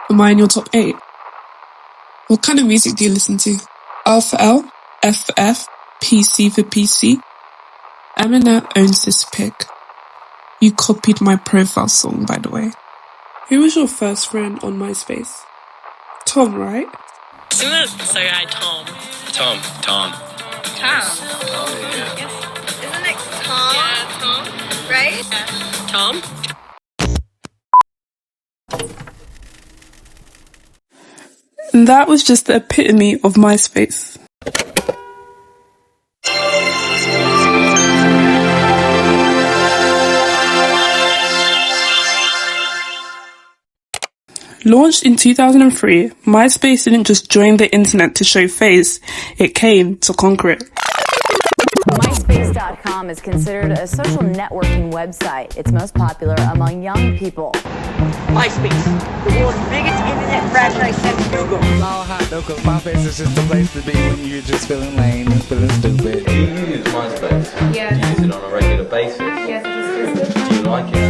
Am I in your top 8? What kind of music do you listen to? L for L, F for F, PC for PC. Eminem owns this pick. You copied my profile song, by the way. Who was your first friend on MySpace? Tom, right? So guy, Tom. Tom. Tom. Yeah. Isn't it Tom? Yeah, Tom. Right? Yeah. Tom. And that was just the epitome of MySpace. Launched in 2003, MySpace didn't just join the internet to show face, it came to conquer it. MySpace.com is considered a social networking website. It's most popular among young people. MySpace, the world's biggest internet franchise since Google. It's all hot though, cause MySpace is just the place to be when you're just feeling lame and feeling stupid. Do you use MySpace? Yeah. Do you use it on a regular basis? Yes, it's good. Do you like it? You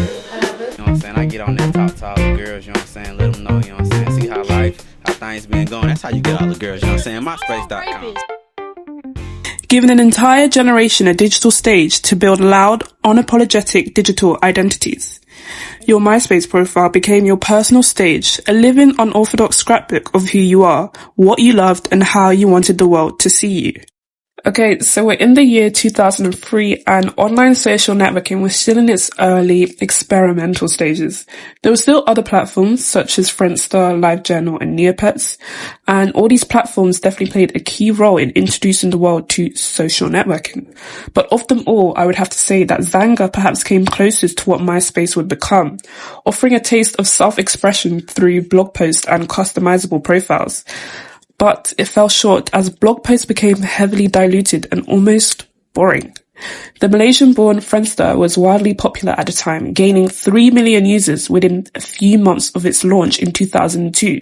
know what I'm saying? I get on there, talk to all the girls, you know what I'm saying? Let them know, you know what I'm saying? See how things been going. That's how you get all the girls, you know what I'm saying? MySpace.com. Giving an entire generation a digital stage to build loud, unapologetic digital identities. Your MySpace profile became your personal stage, a living unorthodox scrapbook of who you are, what you loved, and how you wanted the world to see you. Okay, so we're in the year 2003 and online social networking was still in its early experimental stages. There were still other platforms such as Friendster, LiveJournal and Neopets, and all these platforms definitely played a key role in introducing the world to social networking. But of them all, I would have to say that Xanga perhaps came closest to what MySpace would become, offering a taste of self-expression through blog posts and customizable profiles. But it fell short as blog posts became heavily diluted and almost boring. The Malaysian-born Friendster was wildly popular at the time, gaining 3 million users within a few months of its launch in 2002,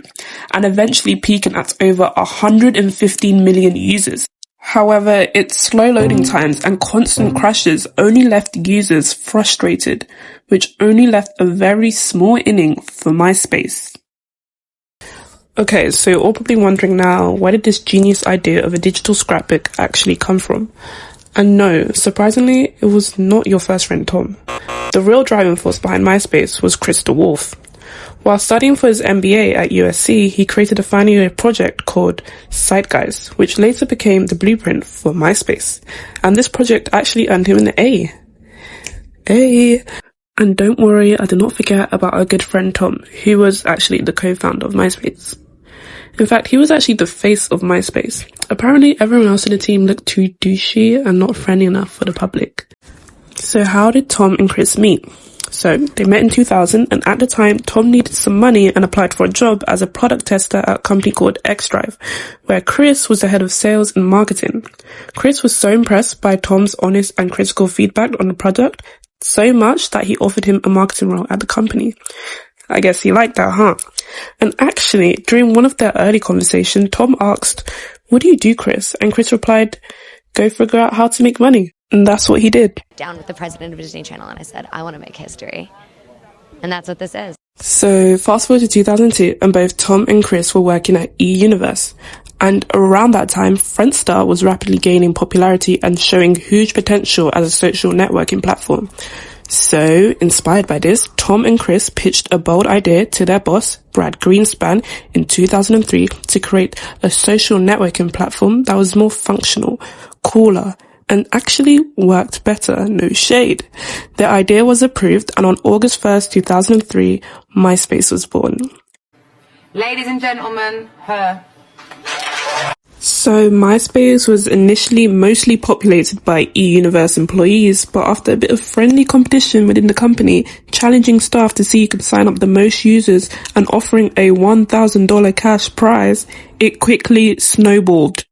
and eventually peaking at over 115 million users. However, its slow loading times and constant crashes only left users frustrated, which only left a very small inning for MySpace. Okay, so you're all probably wondering now, where did this genius idea of a digital scrapbook actually come from? And no, surprisingly, it was not your first friend Tom. The real driving force behind MySpace was Chris DeWolf. While studying for his MBA at USC, he created a final year project called Zeitgeist, which later became the blueprint for MySpace. And this project actually earned him an A. And don't worry, I did not forget about our good friend Tom, who was actually the co-founder of MySpace. In fact, he was actually the face of MySpace. Apparently, everyone else in the team looked too douchey and not friendly enough for the public. So how did Tom and Chris meet? So, they met in 2000, and at the time, Tom needed some money and applied for a job as a product tester at a company called XDrive, where Chris was the head of sales and marketing. Chris was so impressed by Tom's honest and critical feedback on the product, so much that he offered him a marketing role at the company. I guess he liked that, huh? And actually, during one of their early conversations, Tom asked, "What do you do, Chris?" And Chris replied, "Go figure out how to make money." And that's what he did. Down with the president of Disney Channel, and I said, I want to make history. And that's what this is. So fast forward to 2002, and both Tom and Chris were working at eUniverse. And around that time, Friendster was rapidly gaining popularity and showing huge potential as a social networking platform. So, inspired by this, Tom and Chris pitched a bold idea to their boss, Brad Greenspan, in 2003 to create a social networking platform that was more functional, cooler, and actually worked better, no shade. The idea was approved, and on August 1st, 2003, MySpace was born. Ladies and gentlemen, her. So MySpace was initially mostly populated by eUniverse employees, but after a bit of friendly competition within the company, challenging staff to see who could sign up the most users and offering a $1,000 cash prize, it quickly snowballed.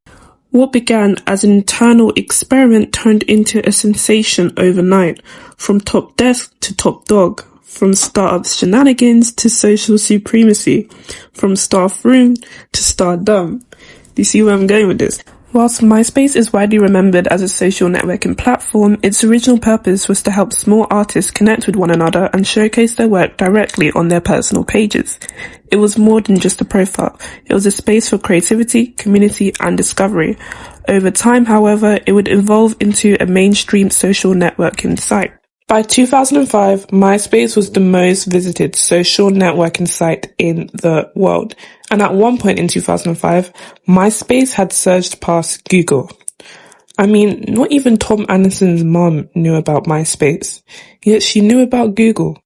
What began as an internal experiment turned into a sensation overnight, from top desk to top dog, from startup shenanigans to social supremacy, from staff room to stardom. Do you see where I'm going with this? Whilst MySpace is widely remembered as a social networking platform, its original purpose was to help small artists connect with one another and showcase their work directly on their personal pages. It was more than just a profile. It was a space for creativity, community, and discovery. Over time, however, it would evolve into a mainstream social networking site. By 2005, MySpace was the most visited social networking site in the world. And at one point in 2005, MySpace had surged past Google. I mean, not even Tom Anderson's mom knew about MySpace, yet she knew about Google.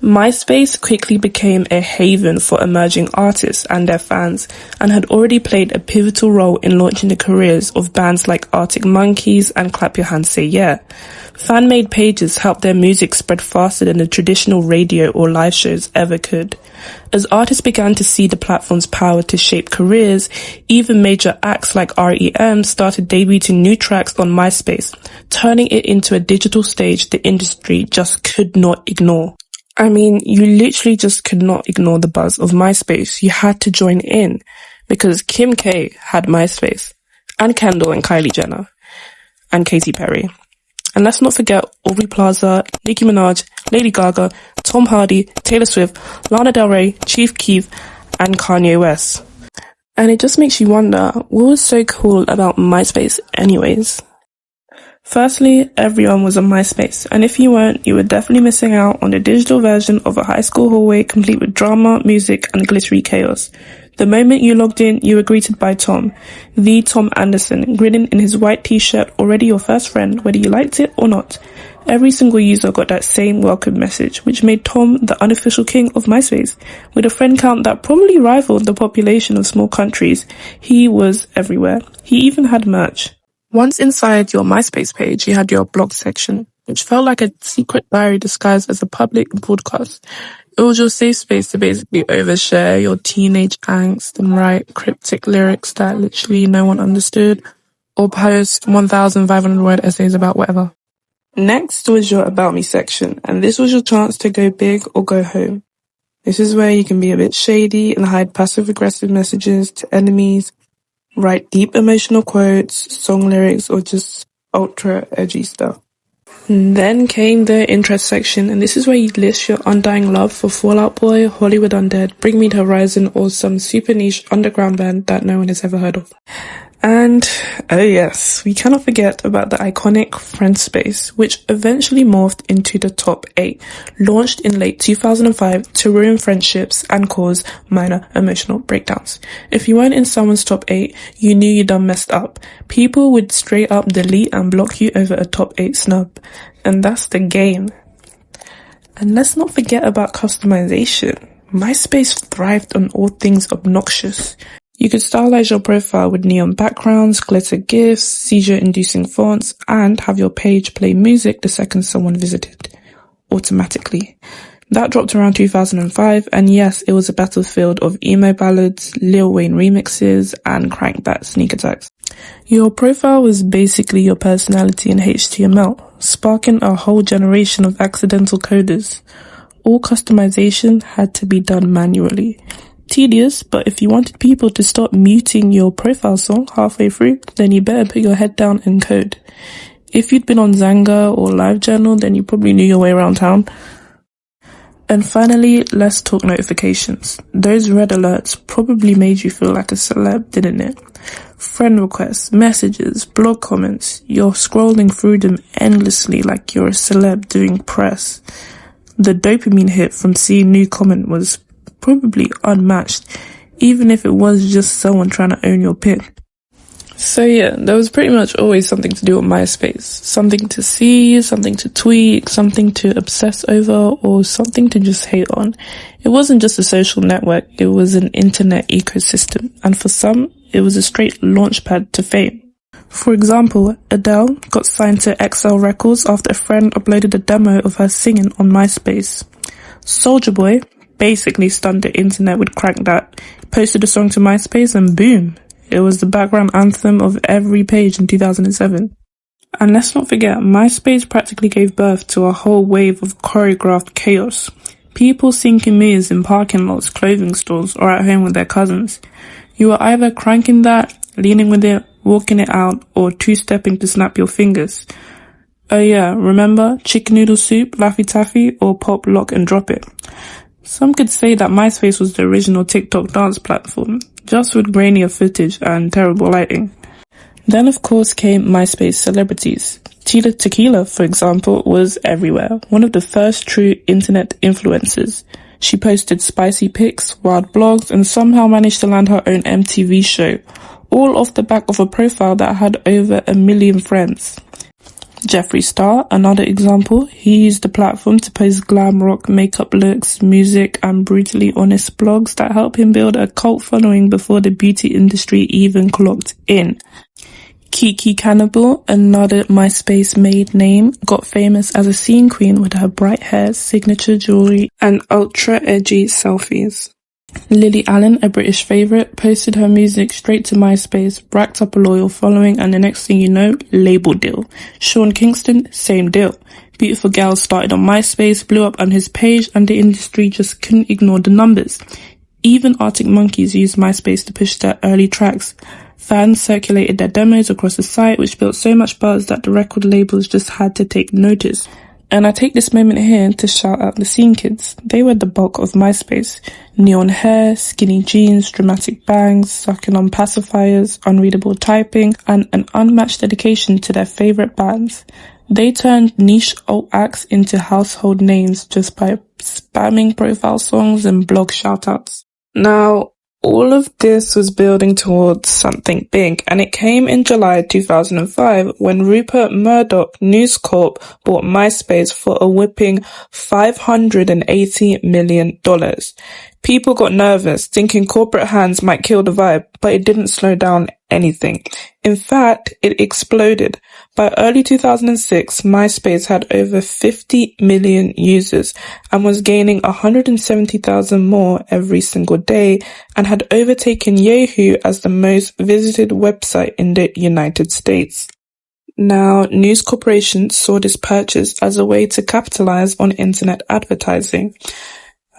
MySpace quickly became a haven for emerging artists and their fans, and had already played a pivotal role in launching the careers of bands like Arctic Monkeys and Clap Your Hands Say Yeah. Fan-made pages helped their music spread faster than the traditional radio or live shows ever could. As artists began to see the platform's power to shape careers, even major acts like REM started debuting new tracks on MySpace, turning it into a digital stage the industry just could not ignore. I mean, you literally just could not ignore the buzz of MySpace. You had to join in, because Kim K had MySpace, and Kendall and Kylie Jenner, and Katy Perry. And let's not forget Aubrey Plaza, Nicki Minaj, Lady Gaga, Tom Hardy, Taylor Swift, Lana Del Rey, Chief Keef, and Kanye West. And it just makes you wonder, what was so cool about MySpace anyways? Firstly, everyone was on MySpace, and if you weren't, you were definitely missing out on the digital version of a high school hallway complete with drama, music, and glittery chaos. The moment you logged in, you were greeted by Tom, the Tom Anderson, grinning in his white t-shirt, already your first friend, whether you liked it or not. Every single user got that same welcome message, which made Tom the unofficial king of MySpace. With a friend count that probably rivaled the population of small countries, he was everywhere. He even had merch. Once inside your MySpace page, you had your blog section, which felt like a secret diary disguised as a public broadcast. It was your safe space to basically overshare your teenage angst and write cryptic lyrics that literally no one understood, or post 1,500 word essays about whatever. Next was your About Me section, and this was your chance to go big or go home. This is where you can be a bit shady and hide passive-aggressive messages to enemies, write deep emotional quotes, song lyrics, or just ultra edgy stuff. Then came the interest section, and this is where you list your undying love for Fall Out Boy, Hollywood Undead, Bring Me the Horizon, or some super niche underground band that no one has ever heard of. And, oh yes, we cannot forget about the iconic Friendspace, which eventually morphed into the Top 8, launched in late 2005 to ruin friendships and cause minor emotional breakdowns. If you weren't in someone's Top 8, you knew you done messed up. People would straight up delete and block you over a Top 8 snub. And that's the game. And let's not forget about customization. MySpace thrived on all things obnoxious. You could stylize your profile with neon backgrounds, glitter GIFs, seizure-inducing fonts, and have your page play music the second someone visited, automatically. That dropped around 2005, and yes, it was a battlefield of emo ballads, Lil Wayne remixes, and crankback sneak attacks. Your profile was basically your personality in HTML, sparking a whole generation of accidental coders. All customization had to be done manually. Tedious, but if you wanted people to stop muting your profile song halfway through, then you better put your head down and code. If you'd been on Xanga or LiveJournal, then you probably knew your way around town. And finally, let's talk notifications. Those red alerts probably made you feel like a celeb, didn't it? Friend requests, messages, blog comments, you're scrolling through them endlessly like you're a celeb doing press. The dopamine hit from seeing new comment was probably unmatched, even if it was just someone trying to own your pic. So yeah, there was pretty much always something to do on MySpace. Something to see, something to tweak, something to obsess over, or something to just hate on. It wasn't just a social network, it was an internet ecosystem, and for some, it was a straight launchpad to fame. For example, Adele got signed to XL Records after a friend uploaded a demo of her singing on MySpace. Soulja Boy basically stunned the internet with Crank That, posted a song to MySpace, and boom, it was the background anthem of every page in 2007. And let's not forget, MySpace practically gave birth to a whole wave of choreographed chaos. People sinking mirrors in parking lots, clothing stores, or at home with their cousins. You were either cranking that, leaning with it, walking it out, or two-stepping to snap your fingers. Oh yeah, remember chicken noodle soup, Laffy Taffy, or pop, lock and drop it? Some could say that MySpace was the original TikTok dance platform, just with grainier footage and terrible lighting. Then of course came MySpace celebrities. Tila Tequila, for example, was everywhere, one of the first true internet influencers. She posted spicy pics, wild blogs, and somehow managed to land her own MTV show, all off the back of a profile that had over 1 million friends. Jeffree Star, another example, he used the platform to post glam rock makeup looks, music, and brutally honest blogs that helped him build a cult following before the beauty industry even clocked in. Kiki Cannibal, another MySpace-made name, got famous as a scene queen with her bright hair, signature jewelry, and ultra-edgy selfies. Lily Allen, a British favourite, posted her music straight to MySpace, racked up a loyal following, and the next thing you know, label deal. Sean Kingston, same deal. Beautiful Girls started on MySpace, blew up on his page, and the industry just couldn't ignore the numbers. Even Arctic Monkeys used MySpace to push their early tracks. Fans circulated their demos across the site, which built so much buzz that the record labels just had to take notice. And I take this moment here to shout out the scene kids. They were the bulk of MySpace. Neon hair, skinny jeans, dramatic bangs, sucking on pacifiers, unreadable typing, and an unmatched dedication to their favourite bands. They turned niche alt acts into household names just by spamming profile songs and blog shoutouts. Now, all of this was building towards something big, and it came in July 2005 when Rupert Murdoch News Corp bought MySpace for a whopping $580 million. People got nervous, thinking corporate hands might kill the vibe, but it didn't slow down anything. In fact, it exploded. By early 2006, MySpace had over 50 million users and was gaining 170,000 more every single day, and had overtaken Yahoo as the most visited website in the United States. Now, News Corporation saw this purchase as a way to capitalize on internet advertising.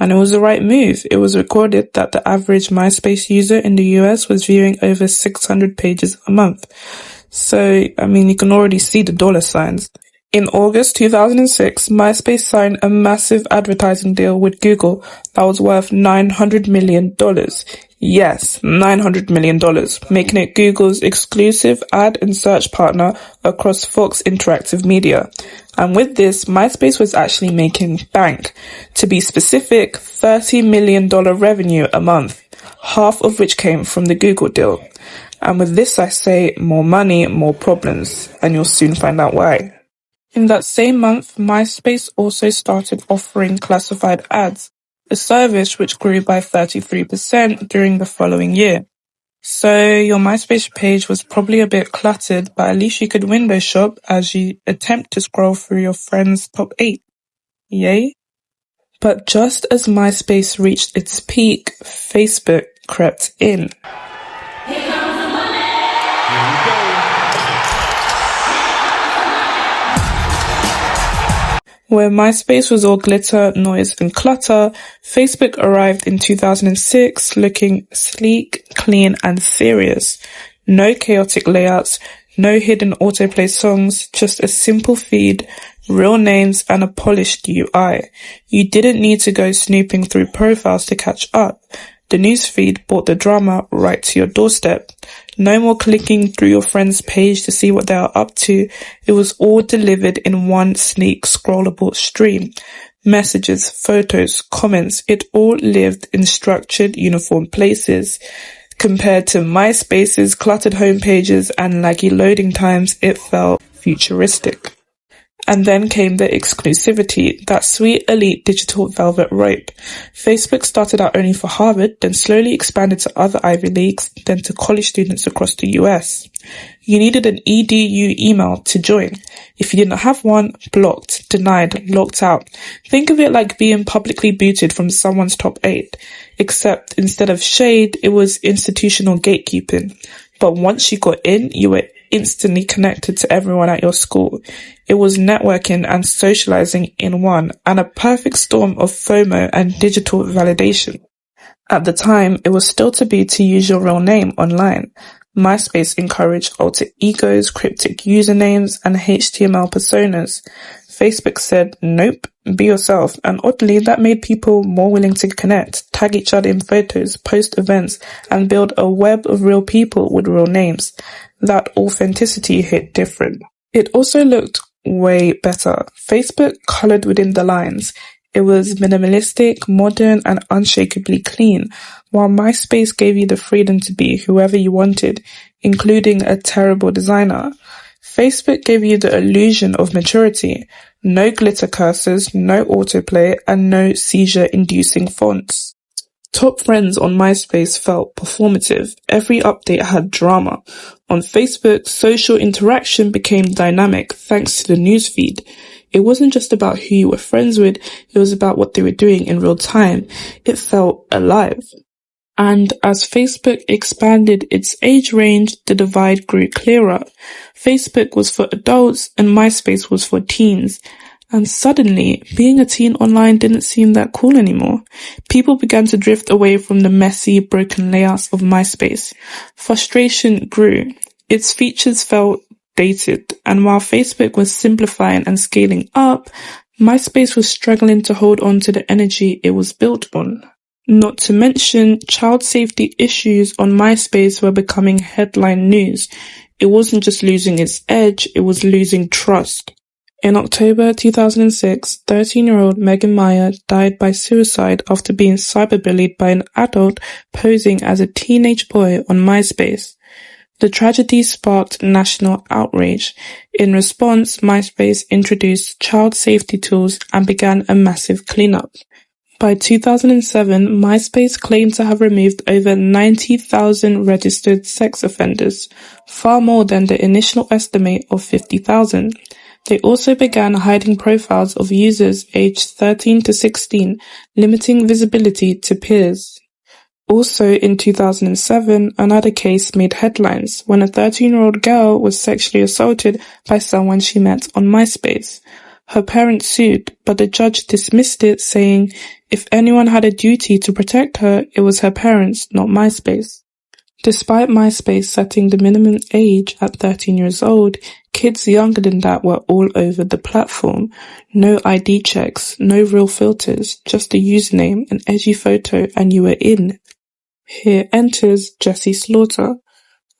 And it was the right move. It was recorded that the average MySpace user in the US was viewing over 600 pages a month. So, you can already see the dollar signs. In August 2006, MySpace signed a massive advertising deal with Google that was worth $900 million. Yes, $900 million, making it Google's exclusive ad and search partner across Fox Interactive Media. And with this, MySpace was actually making bank. To be specific, $30 million revenue a month, half of which came from the Google deal. And with this, I say more money, more problems, and you'll soon find out why. In that same month, MySpace also started offering classified ads, a service which grew by 33% during the following year. So your MySpace page was probably a bit cluttered, but at least you could window shop as you attempt to scroll through your friends' top 8. Yay? But just as MySpace reached its peak, Facebook crept in. Where MySpace was all glitter, noise, and clutter, Facebook arrived in 2006 looking sleek, clean, and serious. No chaotic layouts, no hidden autoplay songs, just a simple feed, real names, and a polished UI. You didn't need to go snooping through profiles to catch up. The newsfeed brought the drama right to your doorstep. No more clicking through your friend's page to see what they are up to. It was all delivered in one sleek, scrollable stream. Messages, photos, comments, it all lived in structured, uniform places. Compared to MySpace's cluttered homepages and laggy loading times, it felt futuristic. And then came the exclusivity, that sweet elite digital velvet rope. Facebook started out only for Harvard, then slowly expanded to other Ivy Leagues, then to college students across the US. You needed an EDU email to join. If you didn't have one, blocked, denied, locked out. Think of it like being publicly booted from someone's top 8. Except instead of shade, it was institutional gatekeeping. But once you got in, you were instantly connected to everyone at your school. It was networking and socializing in one, and a perfect storm of FOMO and digital validation. At the time, it was still taboo to use your real name online. MySpace encouraged alter egos, cryptic usernames, and HTML personas. Facebook said, nope, be yourself, and oddly that made people more willing to connect, tag each other in photos, post events, and build a web of real people with real names. That authenticity hit different. It also looked way better. Facebook colored within the lines. It was minimalistic, modern, and unshakably clean, while MySpace gave you the freedom to be whoever you wanted, including a terrible designer. Facebook gave you the illusion of maturity. No glitter cursors, no autoplay, and no seizure-inducing fonts. Top friends on MySpace felt performative. Every update had drama. On Facebook, social interaction became dynamic thanks to the newsfeed. It wasn't just about who you were friends with, it was about what they were doing in real time. It felt alive. And as Facebook expanded its age range, the divide grew clearer. Facebook was for adults and MySpace was for teens. And suddenly, being a teen online didn't seem that cool anymore. People began to drift away from the messy, broken layouts of MySpace. Frustration grew. Its features felt dated, and while Facebook was simplifying and scaling up, MySpace was struggling to hold on to the energy it was built on. Not to mention, child safety issues on MySpace were becoming headline news. It wasn't just losing its edge, it was losing trust. In October 2006, 13-year-old Megan Meyer died by suicide after being cyberbullied by an adult posing as a teenage boy on MySpace. The tragedy sparked national outrage. In response, MySpace introduced child safety tools and began a massive cleanup. By 2007, MySpace claimed to have removed over 90,000 registered sex offenders, far more than the initial estimate of 50,000. They also began hiding profiles of users aged 13 to 16, limiting visibility to peers. Also in 2007, another case made headlines when a 13-year-old girl was sexually assaulted by someone she met on MySpace. Her parents sued, but the judge dismissed it, saying if anyone had a duty to protect her, it was her parents, not MySpace. Despite MySpace setting the minimum age at 13 years old, kids younger than that were all over the platform. No ID checks, no real filters, just a username, an edgy photo, and you were in. Here enters Jessie Slaughter.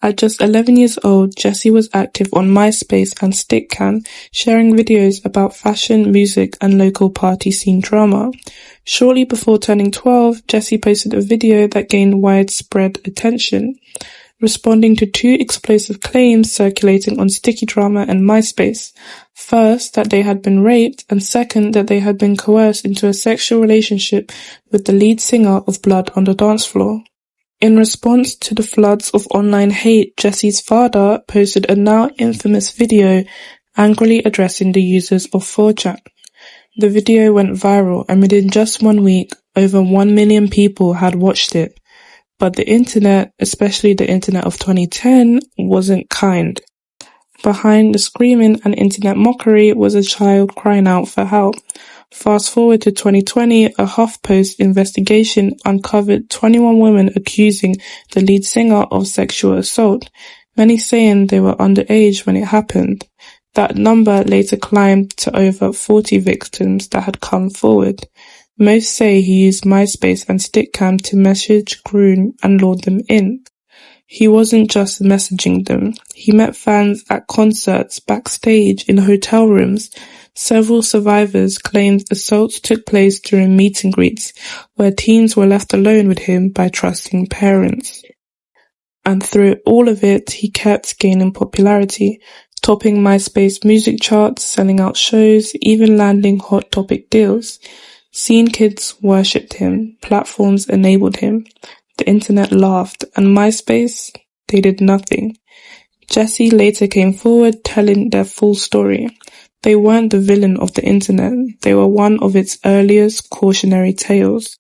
At just 11 years old, Jessie was active on MySpace and Stickcam, sharing videos about fashion, music, and local party scene drama. Shortly before turning 12, Jessie posted a video that gained widespread attention, responding to two explosive claims circulating on Sticky Drama and MySpace. First, that they had been raped, and second, that they had been coerced into a sexual relationship with the lead singer of Blood on the Dance Floor. In response to the floods of online hate, Jessie's father posted a now infamous video angrily addressing the users of 4chan. The video went viral, and within just 1 week, over 1 million people had watched it. But the internet, especially the internet of 2010, wasn't kind. Behind the screaming and internet mockery was a child crying out for help. Fast forward to 2020, a HuffPost investigation uncovered 21 women accusing the lead singer of sexual assault, many saying they were underage when it happened. That number later climbed to over 40 victims that had come forward. Most say he used MySpace and Stickcam to message, groom, and lure them in. He wasn't just messaging them. He met fans at concerts, backstage, in hotel rooms. Several survivors claimed assaults took place during meet and greets, where teens were left alone with him by trusting parents. And through all of it, he kept gaining popularity, topping MySpace music charts, selling out shows, even landing hot topic deals. Scene kids worshipped him, platforms enabled him, the internet laughed, and MySpace, they did nothing. Jessie later came forward telling their full story. They weren't the villain of the internet, they were one of its earliest cautionary tales.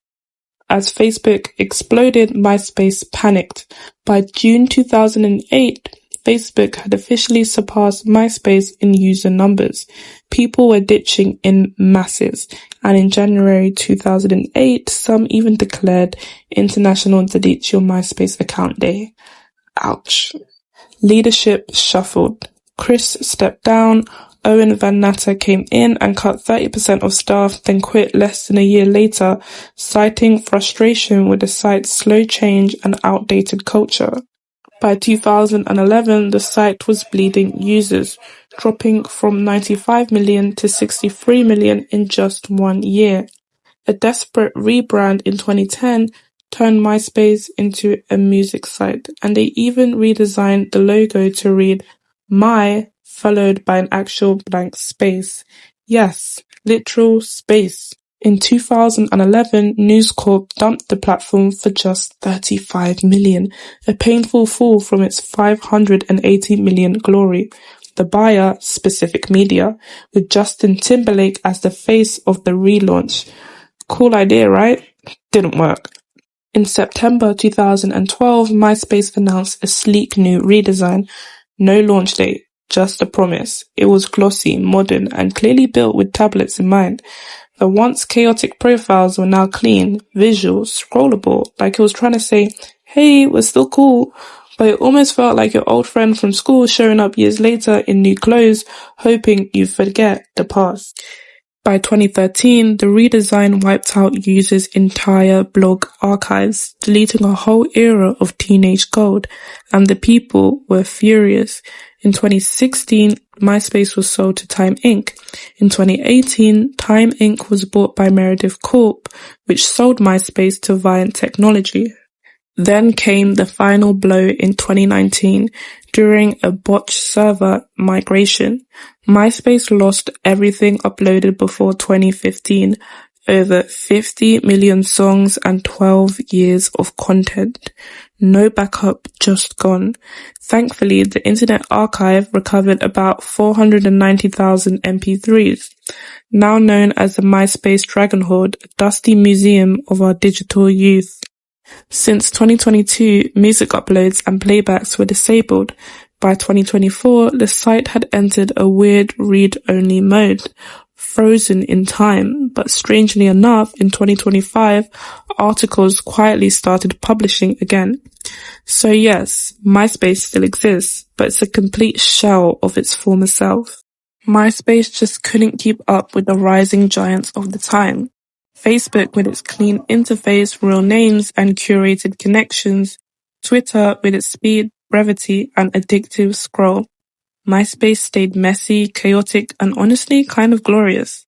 As Facebook exploded, MySpace panicked. By June 2008, Facebook had officially surpassed MySpace in user numbers. People were ditching in masses, and in January 2008, some even declared International Delete Your MySpace Account Day. Ouch. Leadership shuffled. Chris stepped down, Owen Van Natter came in and cut 30% of staff, then quit less than a year later, citing frustration with the site's slow change and outdated culture. By 2011, the site was bleeding users, dropping from 95 million to 63 million in just 1 year. A desperate rebrand in 2010 turned MySpace into a music site, and they even redesigned the logo to read My followed by an actual blank space. Yes, literal space. In 2011, News Corp dumped the platform for just 35 million, a painful fall from its 580 million glory. The buyer, Specific Media, with Justin Timberlake as the face of the relaunch. Cool idea, right? Didn't work. In September 2012, MySpace announced a sleek new redesign. No launch date, just a promise. It was glossy, modern, and clearly built with tablets in mind. The once chaotic profiles were now clean, visual, scrollable, like it was trying to say, hey, we're still cool. But it almost felt like your old friend from school showing up years later in new clothes, hoping you forget the past. By 2013, the redesign wiped out users' entire blog archives, deleting a whole era of teenage gold, and the people were furious. In 2016, MySpace was sold to Time Inc. In 2018, Time Inc. was bought by Meredith Corp., which sold MySpace to Viant Technology. Then came the final blow in 2019 during a botched server migration. MySpace lost everything uploaded before 2015, over 50 million songs and 12 years of content. No backup, just gone. Thankfully, the Internet Archive recovered about 490,000 MP3s, now known as the MySpace Dragon Hoard, a dusty museum of our digital youth. Since 2022, music uploads and playbacks were disabled. By 2024, the site had entered a weird read-only mode, frozen in time, but strangely enough, in 2025, articles quietly started publishing again. So yes, MySpace still exists, but it's a complete shell of its former self. MySpace just couldn't keep up with the rising giants of the time. Facebook with its clean interface, real names, and curated connections. Twitter with its speed, brevity, and addictive scroll. MySpace stayed messy, chaotic, and honestly kind of glorious.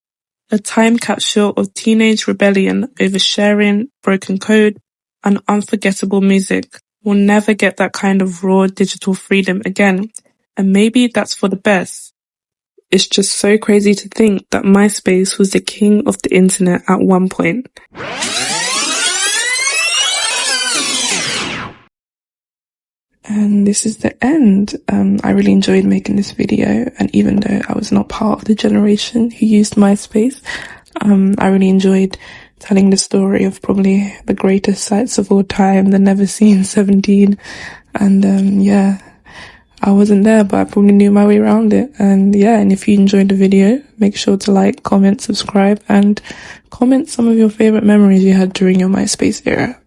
A time capsule of teenage rebellion, oversharing, broken code, and unforgettable music. We'll never get that kind of raw digital freedom again, and maybe that's for the best. It's just so crazy to think that MySpace was the king of the internet at one point. And this is the end. I really enjoyed making this video, and even though I was not part of the generation who used MySpace, I really enjoyed telling the story of probably the greatest sites of all time, the Never Seen 17, and yeah, I wasn't there, but I probably knew my way around it. And yeah, and if you enjoyed the video, make sure to like, comment, subscribe, and comment some of your favorite memories you had during your MySpace era.